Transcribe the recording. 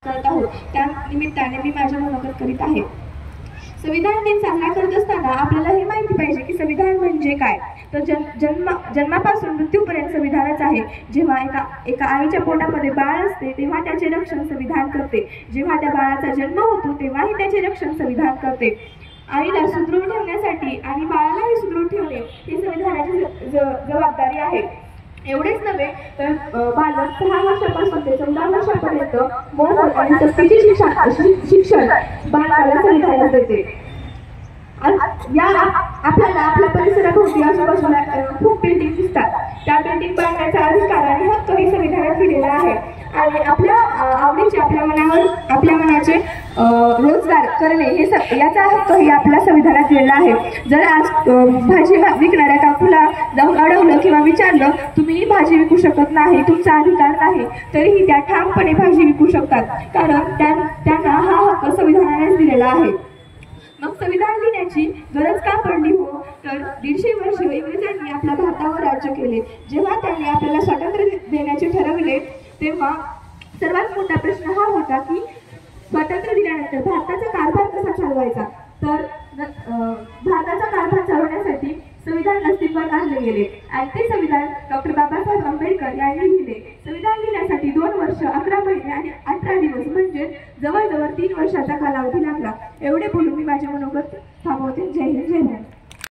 करत आहोत त्या निमित्ताने मी माझे मनोगत करीत आहे। संविधान दिन साजरा करत असताना आपल्याला हे माहिती पाहिजे की संविधान म्हणजे काय। तर जन्मापासून मृत्यूपर्यंत संविधानच आहे। जेव्हा एका आईच्या पोटामध्ये बाळ असते तेव्हा त्याचे रक्षण संविधान करते। जेव्हा त्या बाळाचा जन्म होतो तेव्हाही त्याचे रक्षण संविधान करते। आईला सुदृढ ठेवण्यासाठी आणि बाळालाही सुदृढ ठेवणे ही संविधानाची जबाबदारी आहे। एवढेच नव्हे तर बालक 6 वर्षापासून ते 14 वर्षापर्यंत मोफत आणि सक्तीचे शिक्षण बालकाला संविधान देते। आपल्याला आपल्या परिसराभोवती आजूबाजूला खूप बिल्डिंग दिसतात। त्या बिल्डिंग बांधण्याचा अधिकार आणि हक्क हे संविधानात दिलेला आहे। आणि आपल्या आवडीचे आपल्या मनाचे रोजगार करणे हे याचा हक्कही आपल्या संविधानात दिलेला आहे। जर आज भाजी विकणाऱ्या काकूला जाऊन अडवलं किंवा विचारलं तुम्ही भाजी विकू शकत नाही, तुमचा अधिकार नाही, तरीही त्या ठामपणे भाजी विकू शकतात, कारण त्यांना हा हक्क संविधानानेच दिलेला आहे। मग संविधान लिहिण्याची गरज का पडली हो, तर 150 वर्ष इंग्रजांनी आपल्या भारतावर राज्य केले। जेव्हा त्यांनी आपल्याला स्वातंत्र्य देण्याचे ठरविले तेव्हा सर्वात मोठा प्रश्न हा होता की स्वातंत्र्य दिल्यानंतर भारताचा कारभार कसा चालवायचा। तर भारताचा कारभार चालवण्यासाठी संविधान अस्तित्वात आणले गेले आणि ते संविधान डॉक्टर बाबासाहेब आंबेडकर यांनी लिहिले। संविधान लिहिण्यासाठी 2 वर्ष 11 महिने आणि 18 दिवस म्हणजे जवळजवळ 3 वर्षाचा कालावधी लागला। एवढे बोलून मी माझे मनोगत थांबवते। जय हिंद, जय भारत।